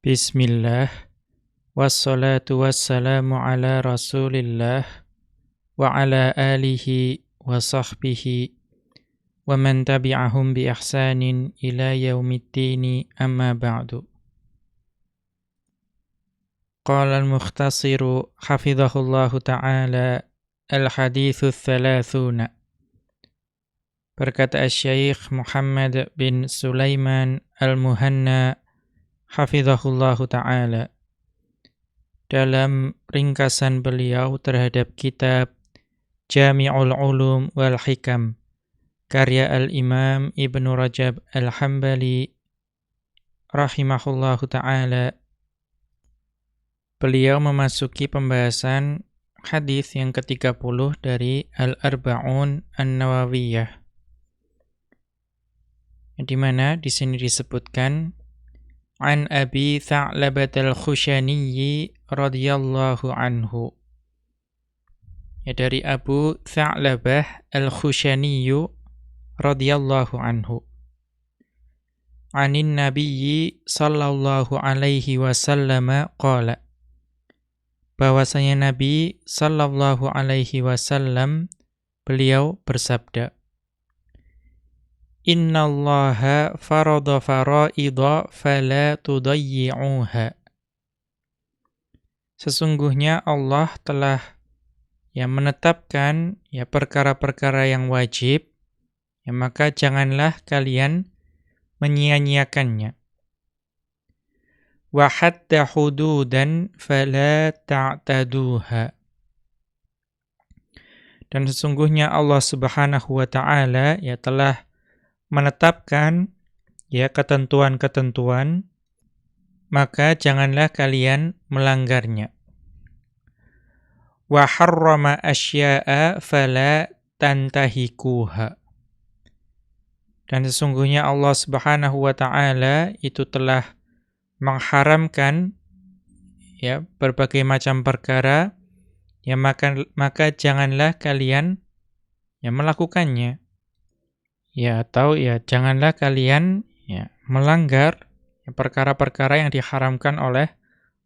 Bismillah, wassalatu wassalamu ala rasulillah, wa ala alihi wa sahbihi, wa man tabi'ahum bi ihsanin ila yaumiddini amma ba'du. Qala al-mukhtasiru hafidhahullahu ta'ala al-hadithu thalathuna. Berkata Syekh Muhammad bin Sulaiman al-Muhanna hafizahullahu ta'ala dalam ringkasan beliau terhadap kitab Jami'ul Ulum wal Hikam karya Al-Imam Ibnu Rajab Al-Hambali rahimahullahu ta'ala. Beliau memasuki pembahasan hadis yang ke-30 dari Al-Arba'un An-Nawawiyah, di mana di sini disebutkan An Abi Tha'labah al-Khushani radhiyallahu anhu. Dari Abu Tha'labah al-Khushani radhiyallahu anhu. Anin Nabiyyi sallallahu alaihi wasallam qala. Bahwasanya Nabi sallallahu alaihi wasallam beliau bersabda, Innallaha farada faraida fala tudayyi'uha. Sesungguhnya Allah telah menetapkan perkara-perkara yang wajib, maka janganlah kalian menyia-nyiakannya. Wa hatta hududan fala ta'taduha. Dan sesungguhnya Allah Subhanahu wa taala telah menetapkan ketentuan-ketentuan, maka janganlah kalian melanggarnya. Wa harrama asya'a fala tantahikuha. Dan sesungguhnya Allah Subhanahu wa taala itu telah mengharamkan berbagai macam perkara, maka janganlah kalian melakukannya. Atau janganlah kalian melanggar perkara-perkara yang diharamkan oleh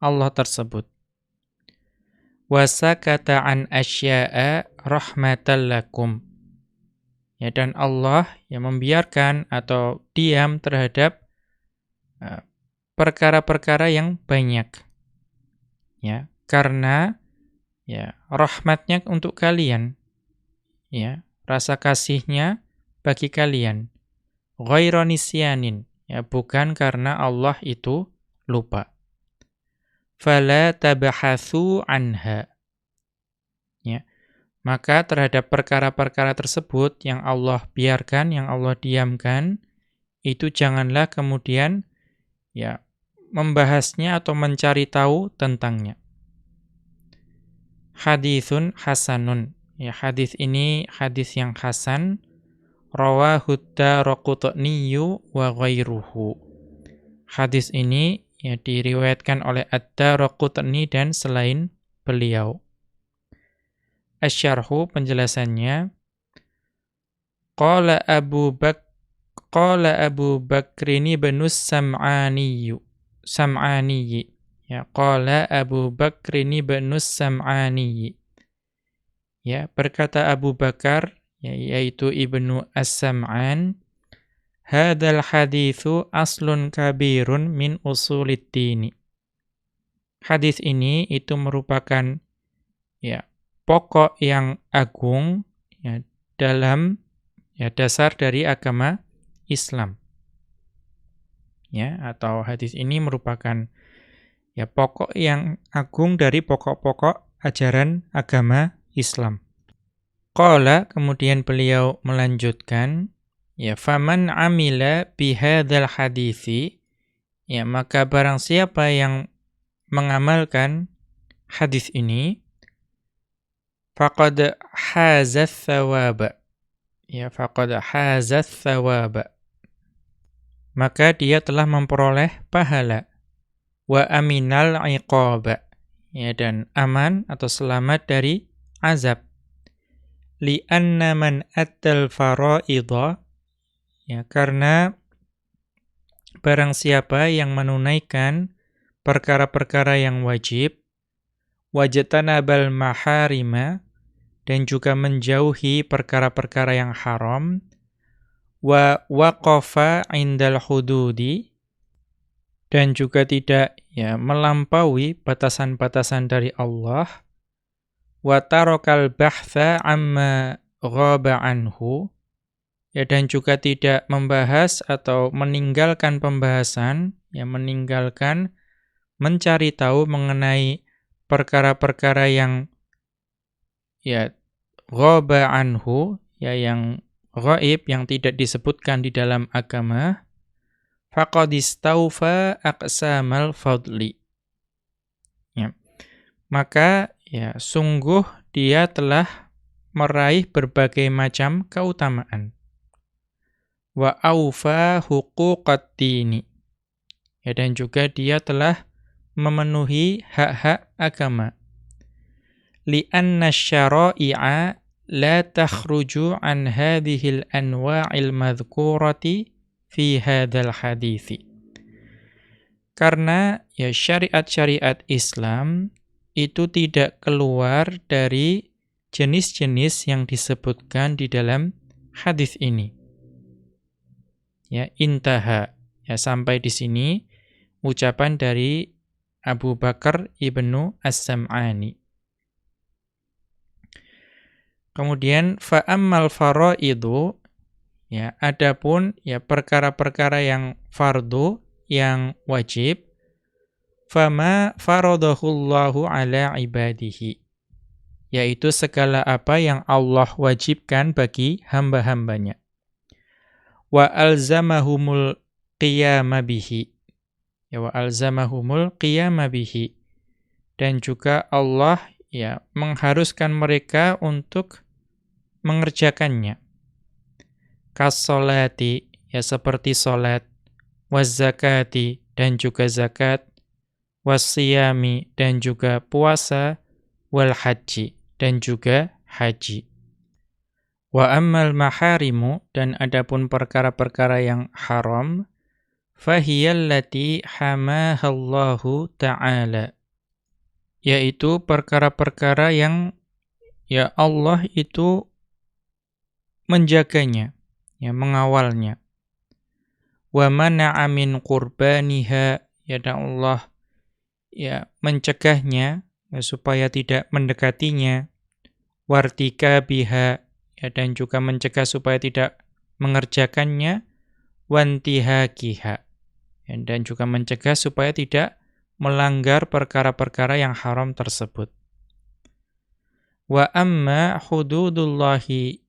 Allah tersebut. Wasakata an asya'a rahmatan lakum. Dan Allah membiarkan atau diam terhadap perkara-perkara yang banyak. Karena rahmatnya untuk kalian. Rasa kasihnya bagi kalian. Ghairu nisyanin, bukan karena Allah itu lupa. Fala tabahatsu anha. Maka terhadap perkara-perkara tersebut yang Allah biarkan, yang Allah diamkan, itu janganlah kemudian membahasnya atau mencari tahu tentangnya. Haditsun hasanun. Hadis ini hadis yang hasan. Rawahu ad-Daraqutni wa ghairuhu. Hadis ini diriwayatkan oleh ad-Daraqutni dan selain beliau. Asy-syarhu, penjelasannya, Qala Abu Bakrin ibn Sam'ani. Qala Abu Bakrin ibn Sam'ani. Berkata Abu Bakar, yaitu Ibnu As-Sam'an, hadzal haditsu aslun kabirun min usulid dini. Hadis ini itu merupakan pokok yang agung dalam dasar dari agama Islam. Atau hadis ini merupakan pokok yang agung dari pokok-pokok ajaran agama Islam. Qala, kemudian beliau melanjutkan, faman amila bihadzal hadithi, maka barang siapa yang mengamalkan hadis ini, faqad hazat thawaba. Faqad hazat thawaba. Maka dia telah memperoleh pahala. Wa aminal iqaba. Dan aman atau selamat dari azab. Li'anna man atal fara'idha, karena barang siapa yang menunaikan perkara-perkara yang wajib, wajtanabal maharima, dan juga menjauhi perkara-perkara yang haram, wa waqafa indal hududi, dan juga tidak melampaui batasan-batasan dari Allah, wa tarakal bahtha amma ghaba anhu, dan juga tidak membahas atau meninggalkan pembahasan, meninggalkan mencari tahu mengenai perkara-perkara yang ghaba anhu, yang ghaib, yang tidak disebutkan di dalam agama, faqad istaufa aqsamal fadli. Maka sungguh dia telah meraih berbagai macam keutamaan. Wa aufa huquqad dini. Dan juga dia telah memenuhi hak-hak agama. Li'anna syara'i'a la takhruju an hadhil anwa'il madhkurati fi hadzal hadithi. Karena syariat-syariat Islam itu tidak keluar dari jenis-jenis yang disebutkan di dalam hadis ini. Intaha. Sampai di sini ucapan dari Abu Bakar Ibnu As-Sam'ani. Kemudian fa'ammal faraidu, adapun perkara-perkara yang fardu, yang wajib, fama faradahullahu ala ibadihi, yaitu segala apa yang Allah wajibkan bagi hamba-hambanya. Wa alzamahumul qiyama bihi. Wa alzamahumul qiyama bihi. Dan juga Allah mengharuskan mereka untuk mengerjakannya. Kas-sholati, seperti salat, waz-zakati, dan juga zakat, was-siyami, dan juga puasa, wal haji, dan juga haji. Wa ammal maharimu, dan adapun perkara-perkara yang haram, fahiyallati hamahallahu ta'ala, yaitu perkara-perkara yang Allah itu menjaganya, mengawalnya. Wa mana'a min qurbaniha, dan Allah mencegahnya supaya tidak mendekatinya. Wartika biha, dan juga mencegah supaya tidak mengerjakannya. Wantihakiha, dan juga mencegah supaya tidak melanggar perkara-perkara yang haram tersebut. Wa amma hududullahi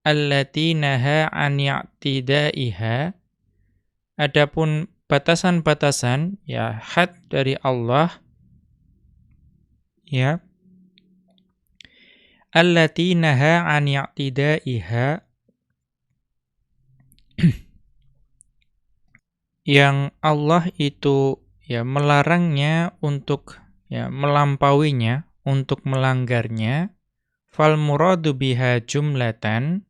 allati naha an i'tidaiha, adapun batasan-batasan had dari Allah allati naha an i'tidaiha, yang Allah itu melarangnya untuk melampauinya, untuk melanggarnya, fal muradu biha jumlatan,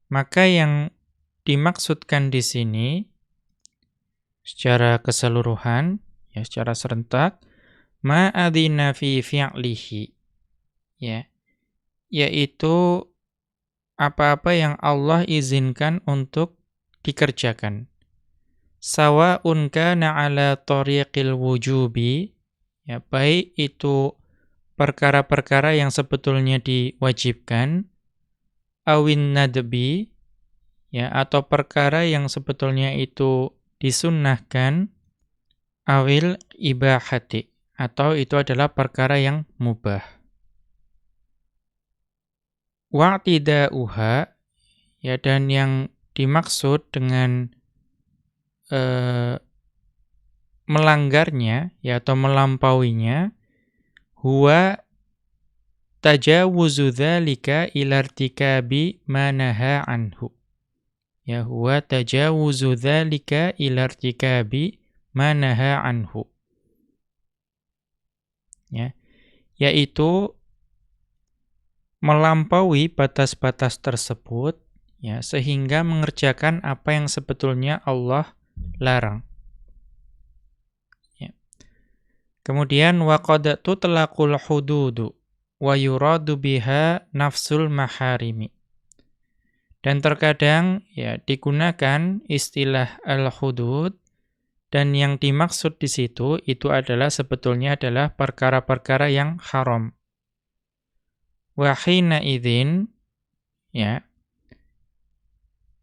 maka yang dimaksudkan di sini secara keseluruhan, secara serentak, ma adzina fi fi'lihi, yaitu apa-apa yang Allah izinkan untuk dikerjakan. Sawa'un kana ala tariqil wujubi, baik itu perkara-perkara yang sebetulnya diwajibkan, awin nadbi, atau perkara yang sebetulnya itu disunnahkan, awil ibahati, atau itu adalah perkara yang mubah. Wa'tida'uha, dan yang dimaksud dengan melanggarnya, atau melampauinya, huwa tajawuzu dzalika ila irtikabi ma naha anhu. Huwa tajawuzu dzalika ila irtikabi ma naha anhu. Yaitu melampaui batas-batas tersebut, sehingga mengerjakan apa yang sebetulnya Allah larang. Kemudian wa qad tutlaqul hududu wa yuradu biha nafsul maharimi. Dan terkadang ya digunakan istilah al-hudud dan yang dimaksud di situ itu adalah sebetulnya adalah perkara-perkara yang haram. Wa hina idzin ya.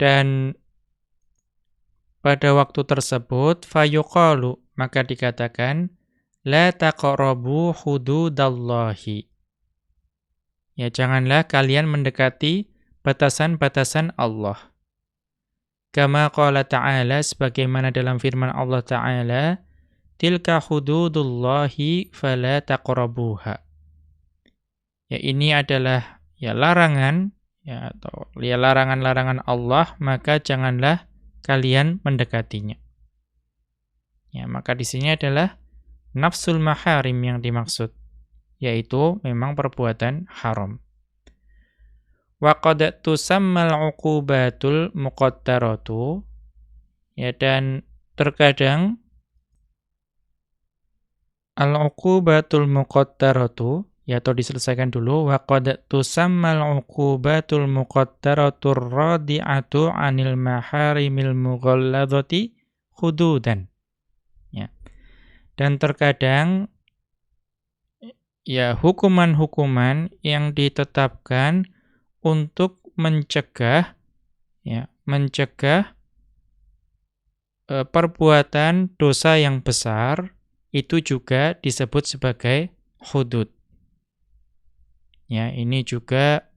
Dan pada waktu tersebut fayuqalu maka dikatakan la taqrabu hududallahi. Ya janganlah kalian mendekati batasan-batasan Allah. Kama qala ta'ala sebagaimana dalam firman Allah Ta'ala, tilka hududullahi fala taqrabuha. Ya ini adalah ya larangan ya atau ya larangan-larangan Allah, maka janganlah kalian mendekatinya. Ya, maka di sini adalah nafsul maharim yang dimaksud, yaitu memang perbuatan haram. Wa qad tusammal uqubatul muqaddaratu, ya dan terkadang al-uqubatul muqaddaratu, ya atau diselesaikan dulu, wa qad tusammal uqubatul muqaddaratur radi'atu 'anil maharimil mughalladzati hududan. Ya. Dan terkadang ya hukuman-hukuman yang ditetapkan untuk mencegah perbuatan dosa yang besar itu juga disebut sebagai hudud. Ya, ini juga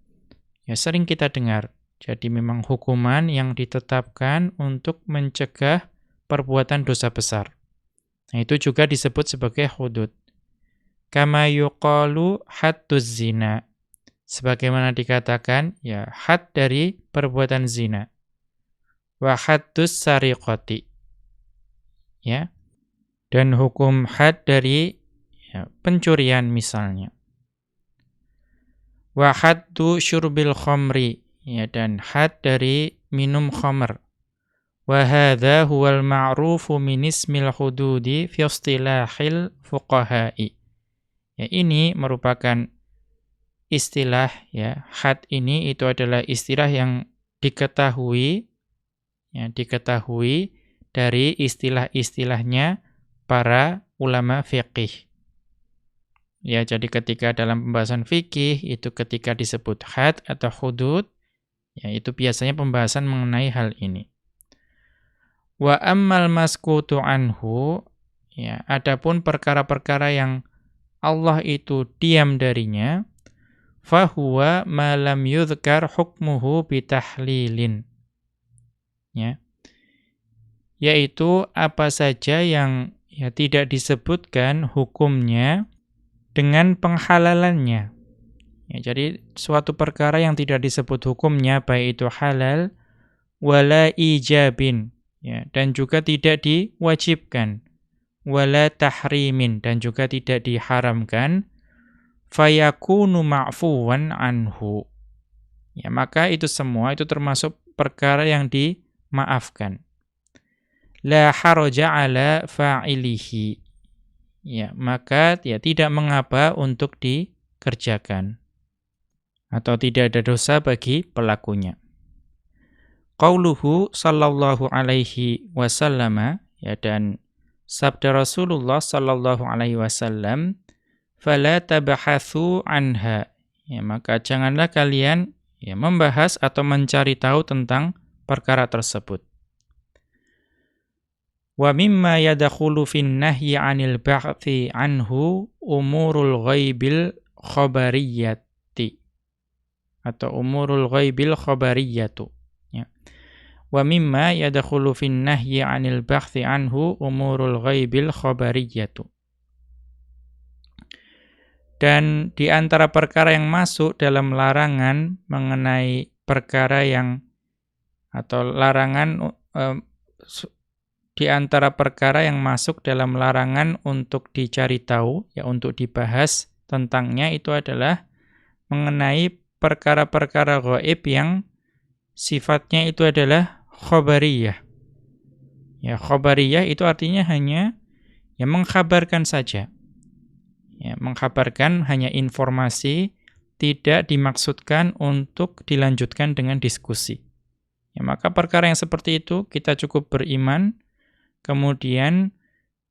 ya sering kita dengar. Jadi memang hukuman yang ditetapkan untuk mencegah perbuatan dosa besar. Nah, itu juga disebut sebagai hudud. Kama yuqalu hadduz zina. Sebagaimana dikatakan, ya had dari perbuatan zina. Wa haddus sariqati. Ya. Dan hukum had dari ya, pencurian misalnya. Wa haddu syurbil khamri. Ya, dan had dari minum khamr. Wa hadza huwal ma'rufu min ismil hududi fi istilahil fuqaha'i. Ya, ini merupakan istilah ya, had ini itu adalah istilah yang diketahui dari istilah-istilahnya para ulama fiqih. Ya, jadi ketika dalam pembahasan fikih itu ketika disebut had atau hudud, ya itu biasanya pembahasan mengenai hal ini. Wa ammal maskutu anhu, ya adapun perkara-perkara yang Allah itu diam darinya, fahuwa ma lam yudhkar hukmuhu bitahlilin. Ya. Yaitu apa saja yang ya tidak disebutkan hukumnya dengan penghalalannya. Ya, jadi suatu perkara yang tidak disebut hukumnya baik itu halal wala ijabin, ya, dan juga tidak diwajibkan, wala tahrimin, dan juga tidak diharamkan, fayakunu ma'fuwan anhu. Ya, maka itu semua itu termasuk perkara yang dimaafkan. La haraja ala fa'ilihi. Ya, maka ya tidak mengapa untuk dikerjakan atau tidak ada dosa bagi pelakunya. Qauluhu sallallahu alaihi wasallam, ya, dan sabda Rasulullah sallallahu alaihi wasallam, fala tabahatsu anha. Ya, maka janganlah kalian ya membahas atau mencari tahu tentang perkara tersebut. Wa mimma yadkhulu fin nahyi 'anil ba'thi anhu umurul ghaibil khabariyati atau umurul ghaibil khabariyatu. Ya. Wa mimma yadkhulu fin nahyi 'anil ba'thi anhu umurul ghaibil khabariyatu. Dan di antara perkara yang masuk dalam larangan mengenai perkara yang atau larangan di antara perkara yang masuk dalam larangan untuk dicari tahu, ya untuk dibahas tentangnya itu adalah mengenai perkara-perkara ghaib yang sifatnya itu adalah khabariyah. Ya, khabariyah itu artinya hanya yang mengkhabarkan saja. Ya, mengkhabarkan hanya informasi, tidak dimaksudkan untuk dilanjutkan dengan diskusi. Ya, maka perkara yang seperti itu kita cukup beriman, kemudian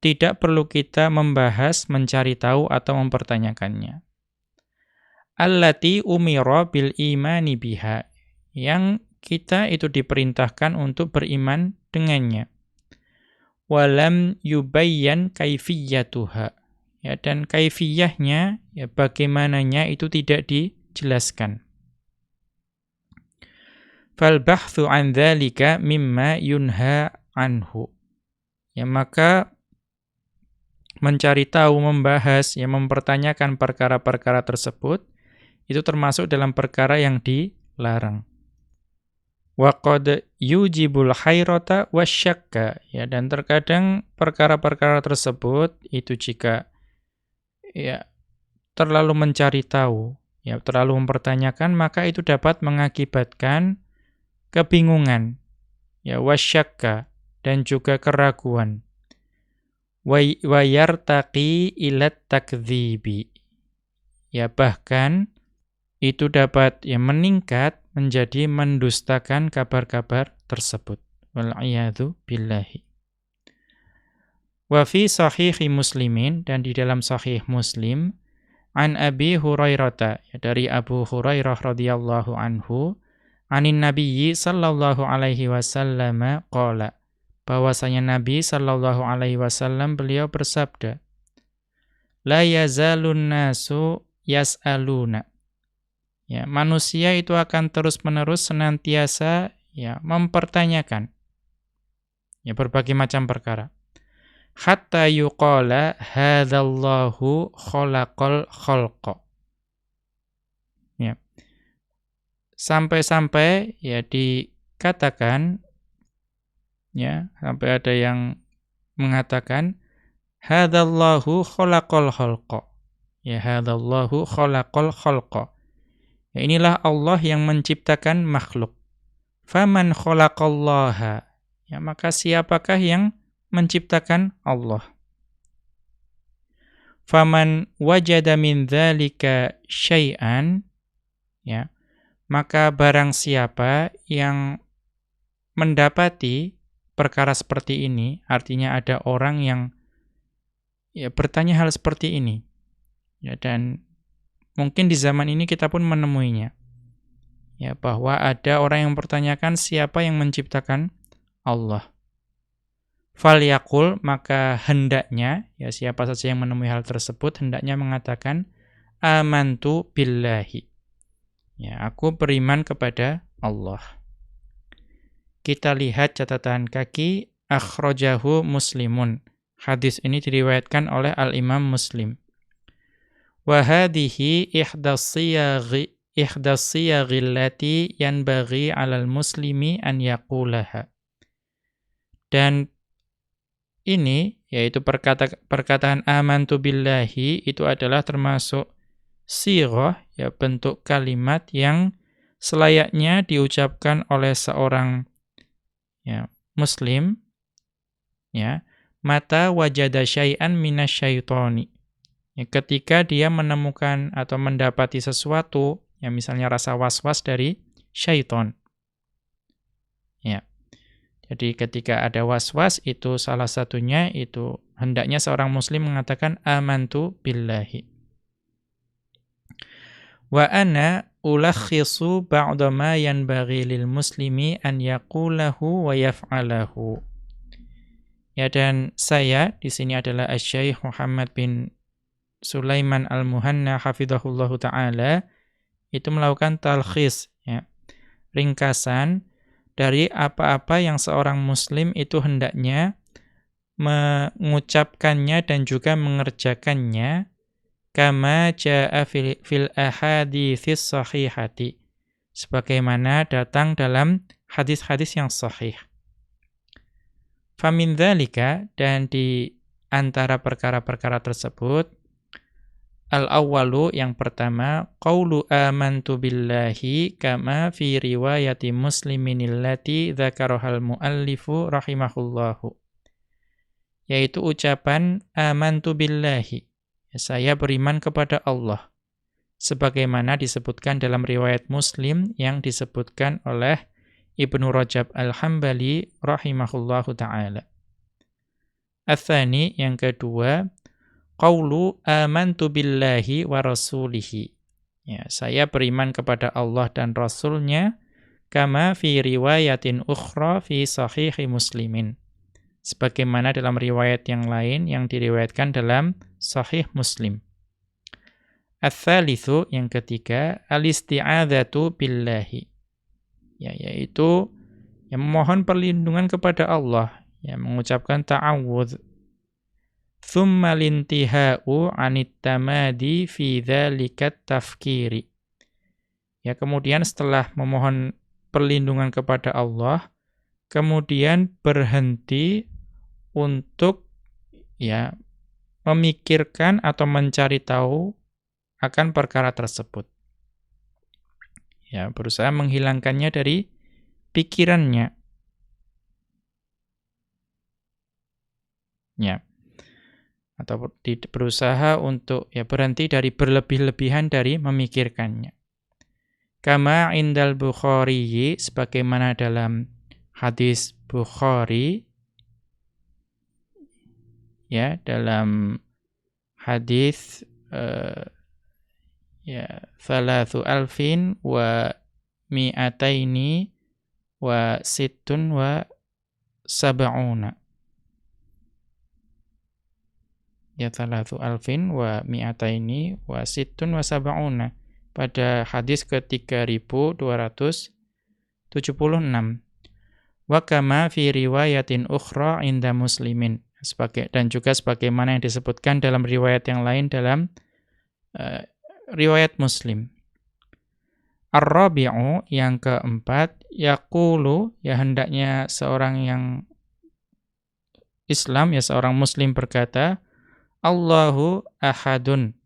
tidak perlu kita membahas, mencari tahu atau mempertanyakannya. Allati umira bil imani biha, yang kita itu diperintahkan untuk beriman dengannya. Walam yubayyan kaifiyatuha, ya, dan kaifiyahnya, ya, bagaimananya itu tidak dijelaskan. Fal bahthu an dzalika mimma yunha anhu, ya, maka mencari tahu, membahas, ya, mempertanyakan perkara-perkara tersebut itu termasuk dalam perkara yang dilarang. Wa qad yujibul hayrata wasyakka, ya, dan terkadang perkara-perkara tersebut itu jika, ya, terlalu mencari tahu, ya, terlalu mempertanyakan, maka itu dapat mengakibatkan kebingungan, ya, wasyakka, dan juga keraguan. Wa yartaqi ila takdzibi, ya, bahkan itu dapat, ya, meningkat menjadi mendustakan kabar-kabar tersebut. Wal'iyadzu billahi. Wa fi sahihi Muslimin, dan di dalam sahih Muslim, an Abi Hurairah, ya, dari Abu Hurairah radhiyallahu anhu, anin nabiyyi sallallahu alaihi wasallam qala, bahwasanya Nabi sallallahu alaihi wasallam beliau bersabda, la yazalun nasu yas'aluna, ya, manusia itu akan terus-menerus senantiasa, ya, mempertanyakan, ya, berbagai macam perkara. Hatta yuqala hadzallahu khalaqal khalqa, ya, sampai-sampai, ya, dikatakan, ya, sampai ada yang mengatakan hadzallahu khalaqal khalqa, ya, hadzallahu khalaqal khalqa, ya, inilah Allah yang menciptakan makhluk. Faman khalaqallaha, ya, maka siapakah yang menciptakan Allah? Faman wajada min dzalika syai'an, ya, maka barang siapa yang mendapati perkara seperti ini, artinya ada orang yang, ya, bertanya hal seperti ini, ya, dan mungkin di zaman ini kita pun menemuinya, ya, bahwa ada orang yang mempertanyakan siapa yang menciptakan Allah. Falyaqul, maka hendaknya, ya, siapa saja yang menemui hal tersebut hendaknya mengatakan amantu billahi, ya, aku beriman kepada Allah. Kita lihat catatan kaki, akhrajahu Muslimun. Hadis ini diriwayatkan oleh Al-Imam Muslim. Wa hadhihi ihdas siyaghi allati yanbaghi 'alal muslimi an yaqulaha. Dan ini, yaitu perkataan amantu billahi, itu adalah termasuk sighah, ya, bentuk kalimat yang selayaknya diucapkan oleh seorang, ya, muslim, ya, mata wajada syai'an minasyaitoni, ya, ketika dia menemukan atau mendapati sesuatu, ya, misalnya rasa was-was dari syaiton, ya. Jadi ketika ada was-was, itu salah satunya itu hendaknya seorang muslim mengatakan amantu billahi. Wa ana ulakhisu ba'da ma yanbaghi lil muslimi an yaqulahu wa yaf'alahu. Ya, dan saya di sini adalah Asy-Syaikh Muhammad bin Sulaiman Al-Muhanna hafizahullahu taala, itu melakukan talkhis, ya, ringkasan dari apa-apa yang seorang muslim itu hendaknya mengucapkannya dan juga mengerjakannya, kama jaa fil ahaditsis sahihati, sebagaimana datang dalam hadis-hadis yang sahih. Famin dzalika, dan di antara perkara-perkara tersebut, al-awwalu, yang pertama, qaulu amantu billahi kama fi riwayati Muslimin allati dzakarahal muallifu rahimahullahu, yaitu ucapan amantu billahi, Saya beriman kepada Allah. Sebagaimana disebutkan dalam riwayat Muslim yang disebutkan oleh Ibnu Rajab Al-Hambali rahimahullahu ta'ala. Ats-tsani, yang kedua, qaulu amantu billahi wa rasulihi. Ya, saya beriman kepada Allah dan Rasul-Nya, kama fi riwayatin ukhra fi sahihi Muslimin. Sebagaimana dalam riwayat yang lain yang diriwayatkan dalam Sahih Muslim. Ats-tsalitsu, yang ketiga, al-isti'adzatu billahi. Ya, yaitu yang memohon perlindungan kepada Allah, yang mengucapkan ta'awudz. Tsumma lintihau 'anit tamadi fi dzalikat tafkiri. Ya, kemudian setelah memohon perlindungan kepada Allah, kemudian berhenti untuk ya memikirkan atau mencari tahu akan perkara tersebut. Ya, berusaha menghilangkannya dari pikirannya. Ya. Atau berusaha untuk ya berhenti dari berlebih-lebihan dari memikirkannya. Kama indal Bukhari, sebagaimana dalam hadis Bukhari, ya, dalam hadis Thalathu alfin wa mi'ataini wa sittun wa sab'una. Ya, thalathu alfin wa mi'ataini wa sittun wa sab'una. Pada hadis ke-3276. Wa kama fi riwayatin ukhra inda Muslimin. Dan juga sebagaimana yang disebutkan dalam riwayat yang lain dalam riwayat Muslim. Ar-rabi'u, yang keempat, yaqulu, ya hendaknya seorang yang Islam, ya seorang Muslim berkata, Allahu ahadun.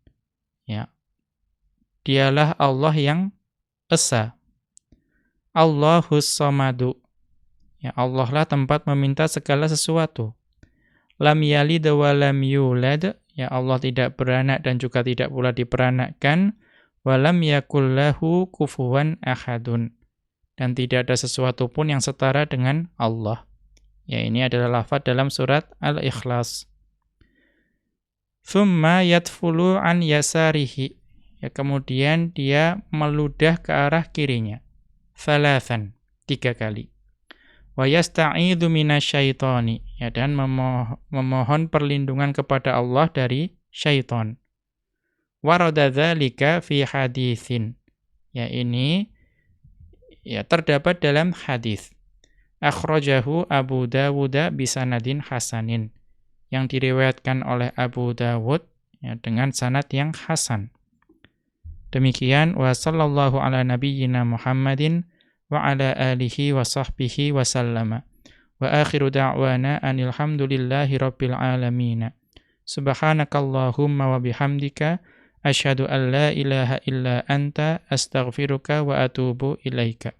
Ya. Dialah Allah yang esa. Allahus samadu. Ya, Allah lah tempat meminta segala sesuatu. Lam yalid wa lam yulad. Ya, Allah tidak beranak dan juga tidak pula diperanakkan. Walam yakul lahu kufuwan ahadun. Dan tidak ada sesuatu pun yang setara dengan Allah. Ya, ini adalah lafaz dalam surat Al-Ikhlas. Tsumma yadfulu an yasarihi. Ya, kemudian dia meludah ke arah kirinya. Thalathan, 3 kali. Wa yasta'idzu minasyaitani, ya, dan memohon perlindungan kepada Allah dari syaitan. Warada dzalika fi haditsin. Ya, ini ya terdapat dalam hadis. Akhrajahu Abu Dawud bisanadin hasanin. Yang diriwayatkan oleh Abu Dawud, ya, dengan sanad yang hasan. Demikian, wa sallallahu ala nabiyyina Muhammadin wa ala alihi wa sahbihi wa sallama. Wa akhiru da'wana anil hamdulillahi rabbil alamin. Subhanakallahumma wa bihamdika asyhadu an la ilaha illa anta astaghfiruka wa atubu ilaika.